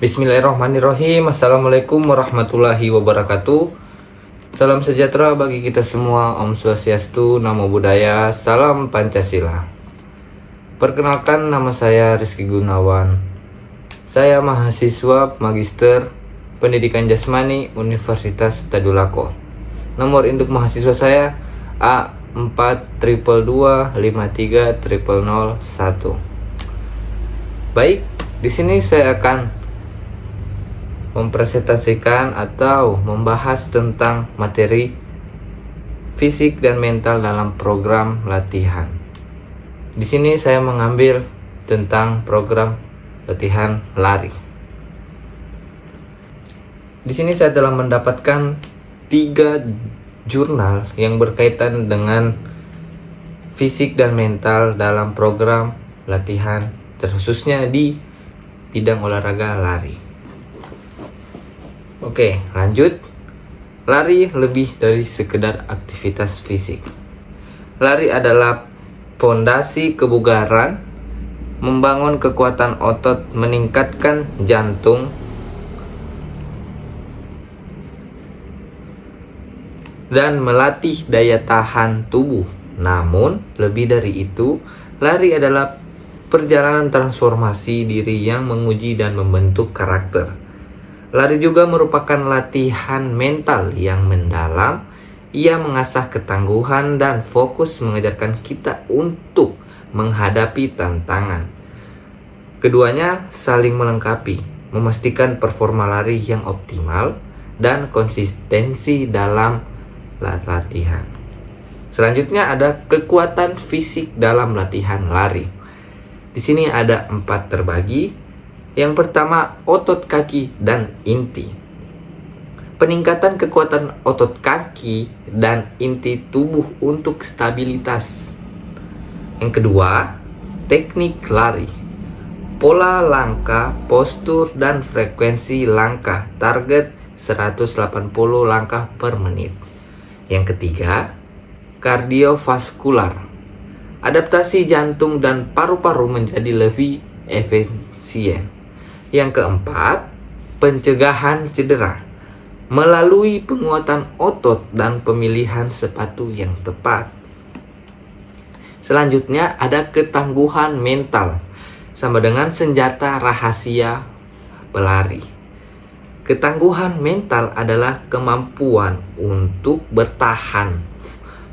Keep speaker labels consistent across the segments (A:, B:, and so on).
A: Bismillahirrahmanirrahim. Assalamualaikum warahmatullahi wabarakatuh. Salam sejahtera bagi kita semua. Om Swastiastu, Namo Buddhaya, Salam Pancasila. Perkenalkan, nama saya Rizky Gunawan. Saya mahasiswa Magister Pendidikan Jasmani Universitas Tadulako. Nomor induk mahasiswa saya A422253001. Baik, di sini saya akan mempresentasikan atau membahas tentang materi fisik dan mental dalam program latihan. Di sini saya mengambil tentang program latihan lari. Di sini saya telah mendapatkan 3 jurnal yang berkaitan dengan fisik dan mental dalam program latihan, terkhususnya di bidang olahraga lari. Oke, lanjut. Lari lebih dari sekedar aktivitas fisik. Lari adalah fondasi kebugaran, membangun kekuatan otot, meningkatkan jantung, dan melatih daya tahan tubuh. Namun, lebih dari itu, lari adalah perjalanan transformasi diri yang menguji dan membentuk karakter. Lari juga merupakan latihan mental yang mendalam. Ia mengasah ketangguhan dan fokus, mengajarkan kita untuk menghadapi tantangan. Keduanya saling melengkapi, memastikan performa lari yang optimal dan konsistensi dalam latihan. Selanjutnya ada kekuatan fisik dalam latihan lari. Di sini ada 4 terbagi. Yang pertama, otot kaki dan inti. Peningkatan kekuatan otot kaki dan inti tubuh untuk stabilitas. Yang kedua, teknik lari. Pola langkah, postur, dan frekuensi langkah. Target 180 langkah per menit. Yang ketiga, kardiovaskular. Adaptasi jantung dan paru-paru menjadi lebih efisien. Yang keempat, pencegahan cedera melalui penguatan otot dan pemilihan sepatu yang tepat. Selanjutnya ada ketangguhan mental, sama dengan senjata rahasia pelari. Ketangguhan mental adalah kemampuan untuk bertahan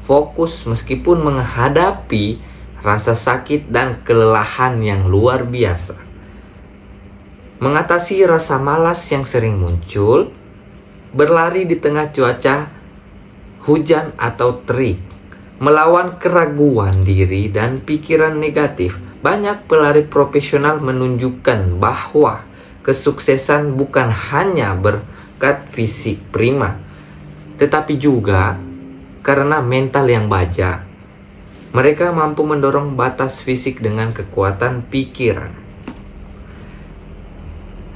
A: fokus meskipun menghadapi rasa sakit dan kelelahan yang luar biasa. Mengatasi rasa malas yang sering muncul, berlari di tengah cuaca hujan atau terik, melawan keraguan diri dan pikiran negatif. Banyak pelari profesional menunjukkan bahwa kesuksesan bukan hanya berkat fisik prima, tetapi juga karena mental yang baja. Mereka mampu mendorong batas fisik dengan kekuatan pikiran.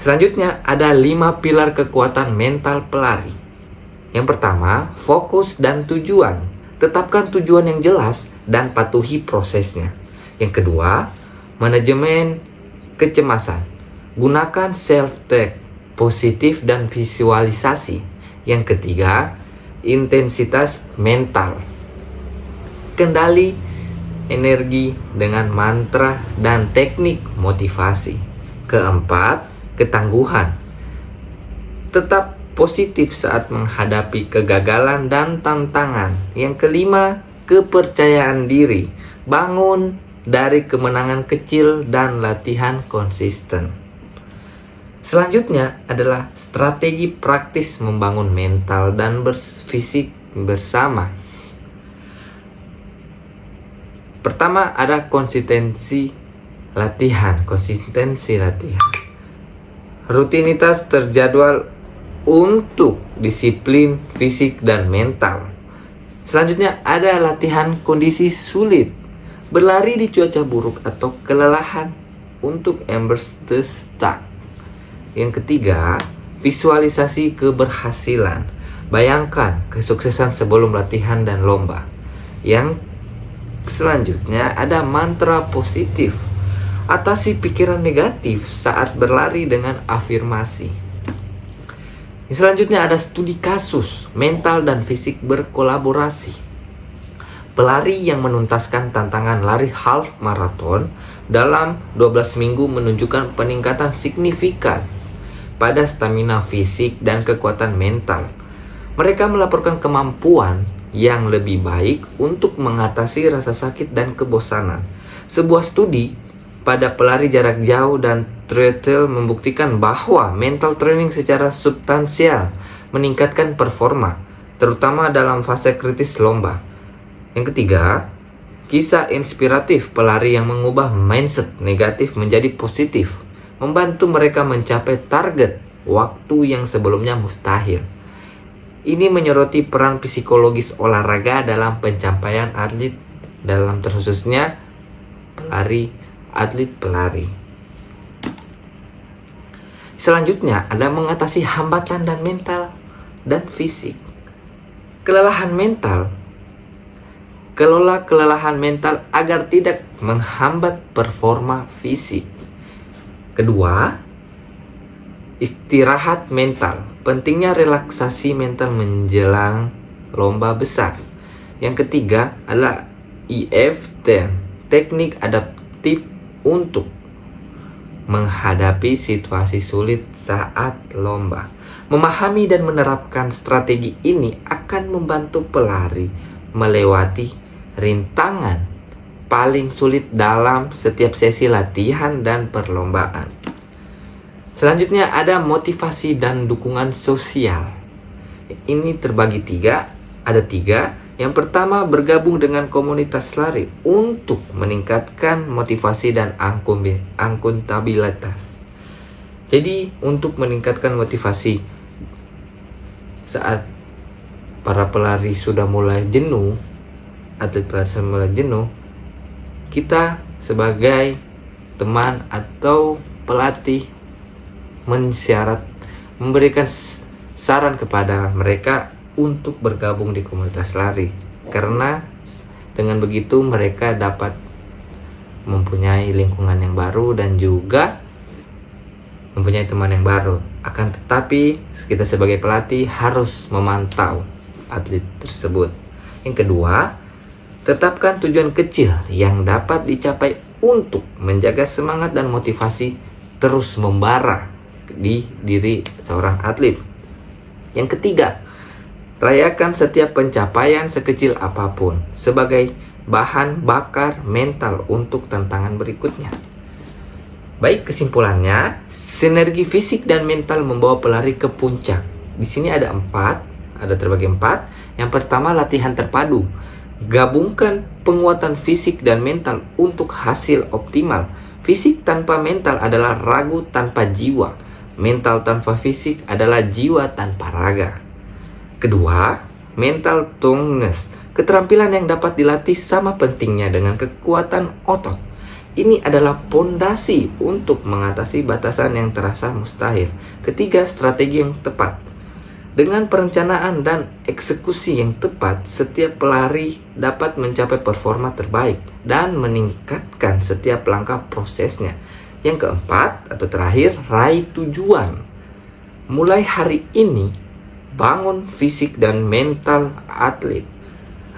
A: Selanjutnya ada 5 pilar kekuatan mental pelari. Yang pertama, fokus dan tujuan. Tetapkan tujuan yang jelas dan patuhi prosesnya. Yang kedua, manajemen kecemasan. Gunakan self-talk positif dan visualisasi. Yang ketiga, intensitas mental. Kendali energi dengan mantra dan teknik motivasi. Keempat, ketangguhan. Tetap positif saat menghadapi kegagalan dan tantangan. Yang kelima, kepercayaan diri. Bangun dari kemenangan kecil dan latihan konsisten. Selanjutnya adalah strategi praktis membangun mental dan fisik bersama. Pertama ada konsistensi latihan. Rutinitas terjadwal untuk disiplin fisik dan mental. Selanjutnya ada latihan kondisi sulit. Berlari di cuaca buruk atau kelelahan untuk embrace the start. Yang ketiga, visualisasi keberhasilan. Bayangkan kesuksesan sebelum latihan dan lomba. Yang selanjutnya ada mantra positif. Atasi pikiran negatif saat berlari dengan afirmasi. Selanjutnya ada studi kasus mental dan fisik berkolaborasi. Pelari yang menuntaskan tantangan lari half marathon dalam 12 minggu menunjukkan peningkatan signifikan pada stamina fisik dan kekuatan mental. Mereka melaporkan kemampuan yang lebih baik untuk mengatasi rasa sakit dan kebosanan. Sebuah studi pada pelari jarak jauh dan triathlon membuktikan bahwa mental training secara substansial meningkatkan performa, terutama dalam fase kritis lomba. Yang ketiga, kisah inspiratif pelari yang mengubah mindset negatif menjadi positif, membantu mereka mencapai target waktu yang sebelumnya mustahil. Ini menyoroti peran psikologis olahraga dalam pencapaian atlet, dalam terkhususnya atlet pelari. Selanjutnya ada mengatasi hambatan dan mental dan fisik. Kelelahan mental. Kelola kelelahan mental agar tidak menghambat performa fisik. Kedua, istirahat mental. Pentingnya relaksasi mental menjelang lomba besar. Yang ketiga adalah EFT, teknik adaptif untuk menghadapi situasi sulit saat lomba. Memahami dan menerapkan strategi ini akan membantu pelari melewati rintangan paling sulit dalam setiap sesi latihan dan perlombaan. Selanjutnya ada motivasi dan dukungan sosial. Ini terbagi ada tiga. Yang pertama, bergabung dengan komunitas lari untuk meningkatkan motivasi dan akuntabilitas. Jadi, untuk meningkatkan motivasi saat para pelari sudah mulai jenuh, atlet pelari sudah mulai jenuh, kita sebagai teman atau pelatih memberikan saran kepada mereka untuk bergabung di komunitas lari, karena dengan begitu mereka dapat mempunyai lingkungan yang baru dan juga mempunyai teman yang baru. Akan tetapi kita sebagai pelatih harus memantau atlet tersebut. Yang kedua, tetapkan tujuan kecil yang dapat dicapai untuk menjaga semangat dan motivasi terus membara di diri seorang atlet. Yang ketiga, rayakan setiap pencapaian sekecil apapun sebagai bahan bakar mental untuk tantangan berikutnya. Baik, kesimpulannya, sinergi fisik dan mental membawa pelari ke puncak. Di sini ada terbagi 4. Yang pertama, latihan terpadu. Gabungkan penguatan fisik dan mental untuk hasil optimal. Fisik tanpa mental adalah ragu tanpa jiwa. Mental tanpa fisik adalah jiwa tanpa raga. Kedua, mental toughness. Keterampilan yang dapat dilatih sama pentingnya dengan kekuatan otot. Ini adalah pondasi untuk mengatasi batasan yang terasa mustahil. Ketiga, strategi yang tepat. Dengan perencanaan dan eksekusi yang tepat, setiap pelari dapat mencapai performa terbaik dan meningkatkan setiap langkah prosesnya. Yang keempat atau terakhir, raih tujuan. Mulai hari ini, bangun fisik dan mental atlet.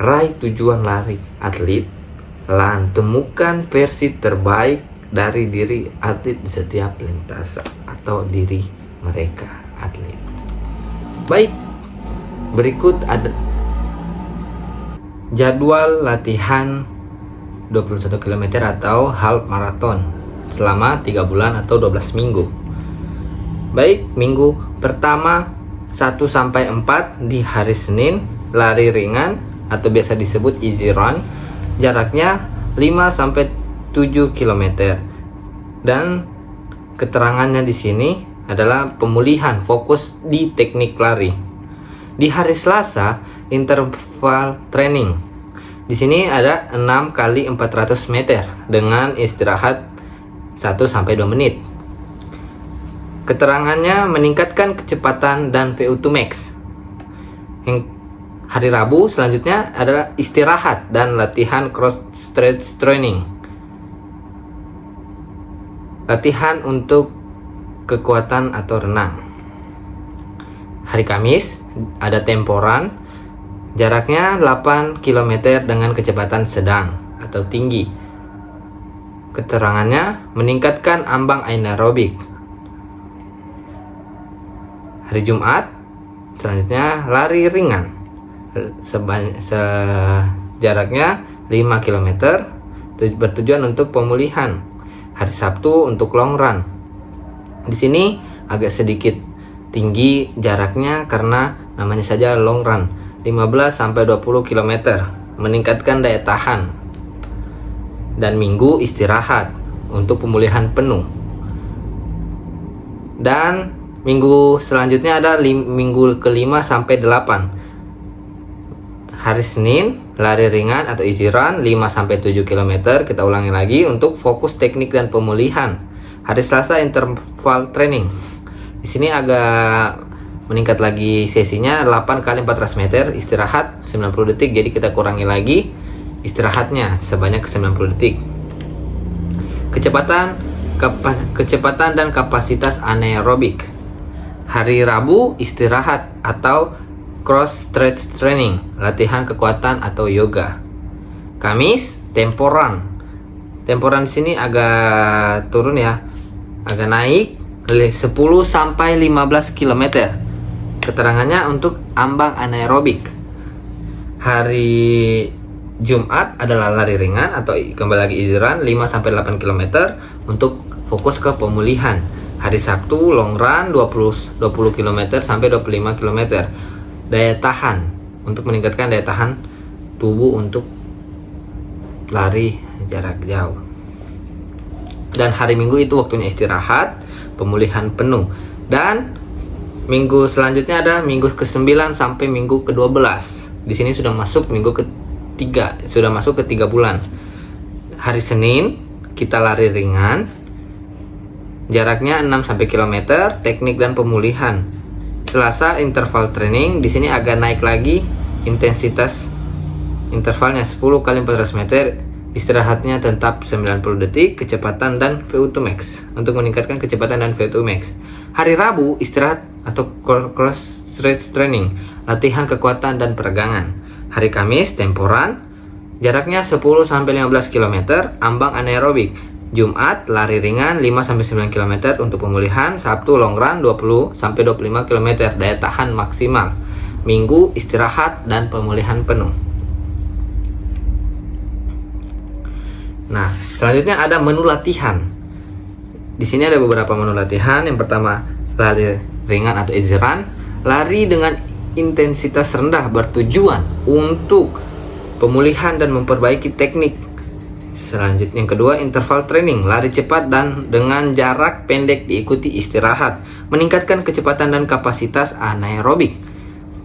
A: Raih tujuan lari atlet. Temukan versi terbaik dari diri atlet di setiap lintasan atau diri mereka atlet. Baik, berikut ada jadwal latihan 21 km atau half marathon selama 3 bulan atau 12 minggu. Baik, minggu pertama 1-4 di hari Senin, lari ringan atau biasa disebut easy run, jaraknya 5-7 km. Dan keterangannya di sini adalah pemulihan fokus di teknik lari. Di hari Selasa, interval training. Di sini ada 6 kali 400 meter dengan istirahat 1-2 menit. Keterangannya meningkatkan kecepatan dan VO2 max. Yang hari Rabu selanjutnya adalah istirahat dan latihan cross stretch training. latihan untuk kekuatan atau renang. Hari Kamis ada temporan, jaraknya 8 km dengan kecepatan sedang atau tinggi. Keterangannya meningkatkan ambang anaerobik. Hari Jumat selanjutnya lari ringan, jaraknya 5 km bertujuan untuk pemulihan. Hari Sabtu untuk long run. Di sini agak sedikit tinggi jaraknya karena namanya saja long run, 15-20 km, meningkatkan daya tahan. Dan Minggu istirahat untuk pemulihan penuh. Dan minggu selanjutnya ada minggu ke-5 sampai 8. Hari Senin lari ringan atau easy run 5-7 km. Kita ulangi lagi untuk fokus teknik dan pemulihan. Hari Selasa interval training. Di sini agak meningkat lagi sesinya, 8 kali 400 meter, istirahat 90 detik. Jadi kita kurangi lagi istirahatnya sebanyak 90 detik. Kecepatan dan kapasitas anaerobik. Hari Rabu istirahat atau cross stretch training, latihan kekuatan atau yoga. Kamis temporan. Temporan sini agak turun ya, agak naik 10-15 km. Keterangannya untuk ambang anaerobik. Hari Jumat adalah lari ringan atau kembali lagi easy run 5-8 km untuk fokus ke pemulihan. Hari Sabtu long run 20 km sampai 25 km. Daya tahan untuk meningkatkan daya tahan tubuh untuk lari jarak jauh. Dan hari Minggu itu waktunya istirahat, pemulihan penuh. Dan minggu selanjutnya ada minggu ke-9 sampai minggu ke-12. Di sini sudah masuk minggu ke-3, sudah masuk ke 3 bulan. Hari Senin kita lari ringan, jaraknya 6 km, teknik dan pemulihan. Selasa interval training, di sini agak naik lagi intensitas intervalnya 10 kali 400 meter, istirahatnya tetap 90 detik, kecepatan dan VO2 max untuk meningkatkan kecepatan dan VO2 max. Hari Rabu istirahat atau cross stretch training, latihan kekuatan dan peregangan. Hari Kamis temporan, jaraknya 10-15 km, ambang anaerobik. Jumat lari ringan 5-9 km untuk pemulihan. Sabtu long run 20-25 km, daya tahan maksimal. Minggu istirahat dan pemulihan penuh. Nah, selanjutnya ada menu latihan. Di sini ada beberapa menu latihan. Yang pertama, lari ringan atau easy run, lari dengan intensitas rendah bertujuan untuk pemulihan dan memperbaiki teknik. Selanjutnya yang kedua, interval training, lari cepat dan dengan jarak pendek diikuti istirahat, meningkatkan kecepatan dan kapasitas anaerobik.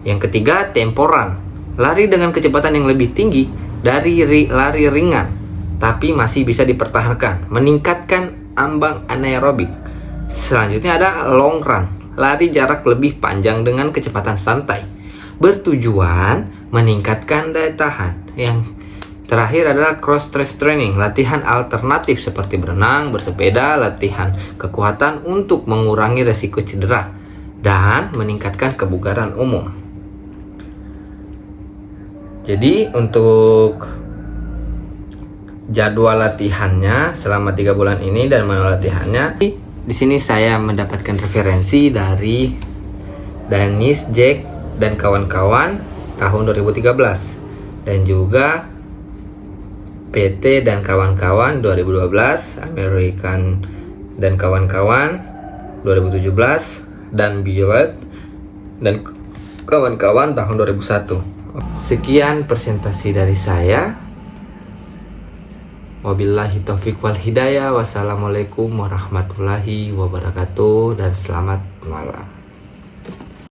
A: Yang ketiga, temporan, lari dengan kecepatan yang lebih tinggi dari lari ringan, tapi masih bisa dipertahankan, meningkatkan ambang anaerobik. Selanjutnya ada long run, lari jarak lebih panjang dengan kecepatan santai, bertujuan meningkatkan daya tahan. Yang terakhir adalah cross stretch training, latihan alternatif seperti berenang, bersepeda, latihan kekuatan untuk mengurangi resiko cedera dan meningkatkan kebugaran umum. Jadi untuk jadwal latihannya selama 3 bulan ini dan menu latihannya, di sini saya mendapatkan referensi dari Danis, Jack dan kawan-kawan tahun 2013 dan juga PT dan kawan-kawan 2012, American dan kawan-kawan 2017, dan Violet dan kawan-kawan tahun 2001. Sekian presentasi dari saya. Wabillahi taufiq wal hidayah. Wassalamualaikum warahmatullahi wabarakatuh dan selamat malam.